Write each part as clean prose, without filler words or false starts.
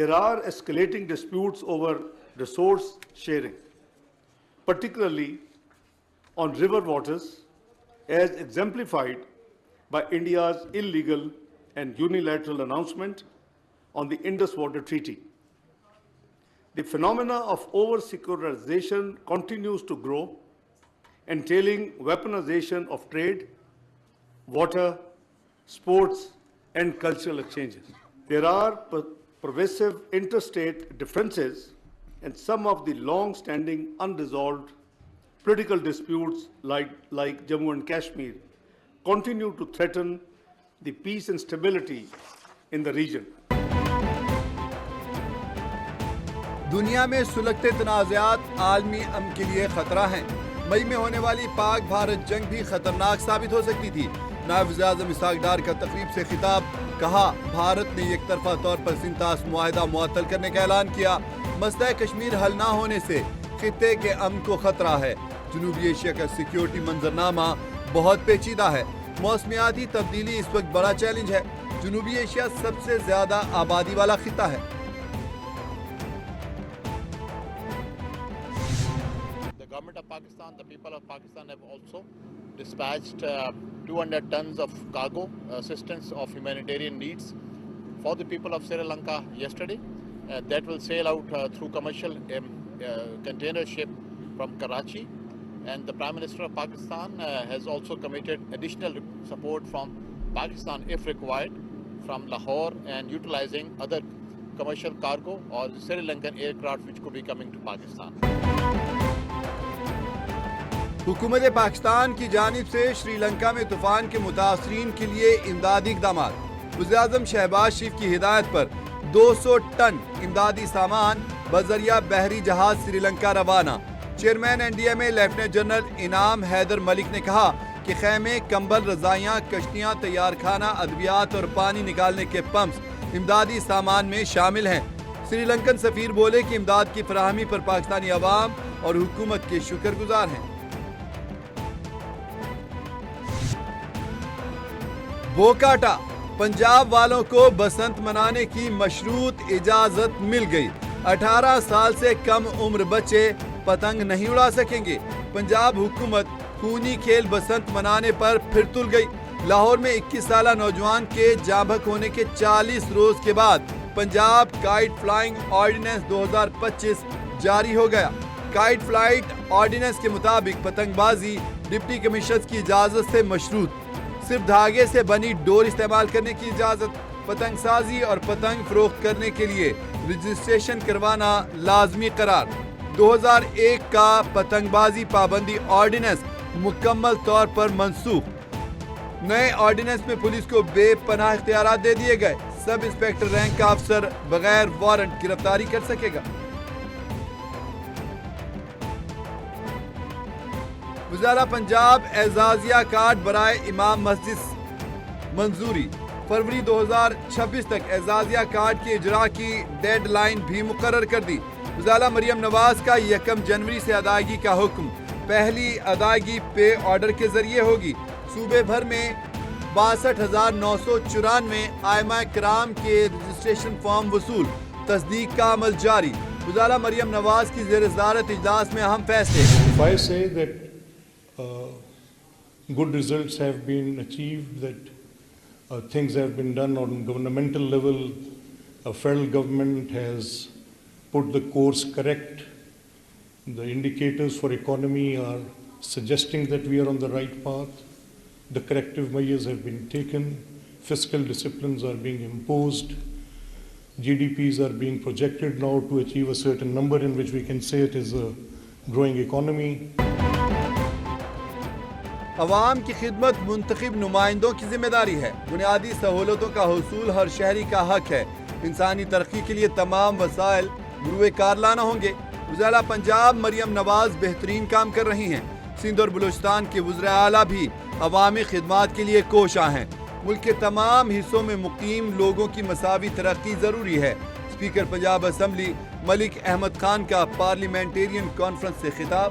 There are escalating disputes over resource sharing, particularly on river waters, as exemplified by India's illegal and unilateral announcement on the Indus Water Treaty. The phenomena of over-securitization continues to grow, entailing weaponization of trade, water, sports, and cultural exchanges. There are pervasive interstate differences, and some of the long-standing unresolved political disputes like Jammu and Kashmir continue to threaten the peace and stability in the region. دنیا میں سلگتے تنازعات عالمی امن کے لیے خطرہ ہیں۔ مئی میں ہونے والی پاک بھارت جنگ بھی خطرناک ثابت ہو سکتی تھی۔ نائب وزیر اعظم اسحاق ڈار کا تقریب سے خطاب، کہا بھارت نے یک طرفہ طور پر سنتاس معاہدہ معطل کرنے کا اعلان کیا۔ مسئلہ کشمیر حل نہ ہونے سے خطے کے امن کو خطرہ ہے۔ جنوبی ایشیا کا سیکیورٹی منظرنامہ بہت پیچیدہ ہے۔ موسمیاتی تبدیلی اس وقت بڑا چیلنج ہے۔ جنوبی ایشیا سب سے زیادہ آبادی والا خطہ ہے۔ The government of Pakistan, the people of Pakistan have also dispatched 200 tons of cargo assistance of humanitarian needs for the people of Sri Lanka yesterday. That will sail out through commercial container ship from Karachi. And the Prime Minister of Pakistan has also committed additional support from Pakistan if required from Lahore and utilizing other commercial cargo or Sri Lankan aircraft which could be coming to Pakistan. حکومت پاکستان کی جانب سے شری لنکا میں طوفان کے متاثرین کے لیے امدادی اقدامات۔ وزیر اعظم شہباز شریف کی ہدایت پر 200 ٹن امدادی سامان بذریعہ بحری جہاز سری لنکا روانہ۔ Chairman N D M A lieutenant general Inam Haider ملک نے کہا کہ خیمے، کمبل، رضائیاں، کشتیاں، تیار خانہ، ادویات اور پانی نکالنے کے پمپس امدادی سامان میں شامل ہیں۔ سری لنکن سفیر بولے کہ امداد کی فراہمی پر پاکستانی عوام اور حکومت کے شکر گزار ہیں۔ بوکاٹا، پنجاب والوں کو بسنت منانے کی مشروط اجازت مل گئی۔ 18 سال سے کم عمر بچے پتنگ نہیں اڑا سکیں گے۔ پنجاب حکومت خونی کھیل بسنت منانے پر پھر تل گئی۔ لاہور میں 21 سالہ نوجوان کے جاں بحق ہونے کے 40 روز کے بعد پنجاب کائٹ فلائنگ آرڈیننس 2025 جاری ہو گیا۔ کائٹ فلائٹ آرڈیننس کے مطابق پتنگ بازی ڈپٹی کمشنر کی اجازت سے مشروط، صرف دھاگے سے بنی ڈور استعمال کرنے کی اجازت، پتنگ سازی اور پتنگ فروخت کرنے کے لیے رجسٹریشن کروانا لازمی قرار۔ 2001 کا پتنگ بازی پابندی آرڈیننس مکمل طور پر منسوخ۔ نئے آرڈیننس میں پولیس کو بے پناہ اختیارات دے دیے گئے۔ سب انسپیکٹر رینک کا افسر بغیر وارنٹ گرفتاری کر سکے گا۔ وزارت پنجاب اعزازیہ کارڈ برائے امام مسجد منظوری۔ فروری 2026 تک اعزازیہ کارڈ کے اجراء کی ڈیڈ لائن بھی مقرر کر دی۔ وزارت مریم نواز کا 1 جنوری سے ادائیگی کا حکم۔ پہلی ادائیگی پے آرڈر کے ذریعے ہوگی۔ صوبے بھر میں 62,994 ائمہ کرام کے رجسٹریشن فارم وصول، تصدیق کا عمل جاری۔ وزارت مریم نواز کی زیر صدارت اجلاس میں اہم فیصلے۔ If I say that good results have been achieved, that things have been done on governmental level, federal government has put the course correct, the indicators for economy are suggesting that we are on the right path, the corrective measures have been taken, fiscal disciplines are being imposed, GDPs are being projected now to achieve a certain number in which we can say it is a growing economy. عوام کی خدمت منتخب نمائندوں کی ذمہ داری ہے۔ بنیادی سہولتوں کا حصول ہر شہری کا حق ہے۔ انسانی ترقی کے لیے تمام وسائل بروئے کار لانا ہوں گے۔ وزارت پنجاب مریم نواز بہترین کام کر رہی ہیں۔ سندھ اور بلوچستان کے وزراء اعلیٰ بھی عوامی خدمات کے لیے کوشاں ہیں۔ ملک کے تمام حصوں میں مقیم لوگوں کی مساوی ترقی ضروری ہے۔ اسپیکر پنجاب اسمبلی ملک احمد خان کا پارلیمنٹیرین کانفرنس سے خطاب۔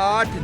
8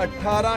18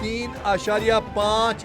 3.5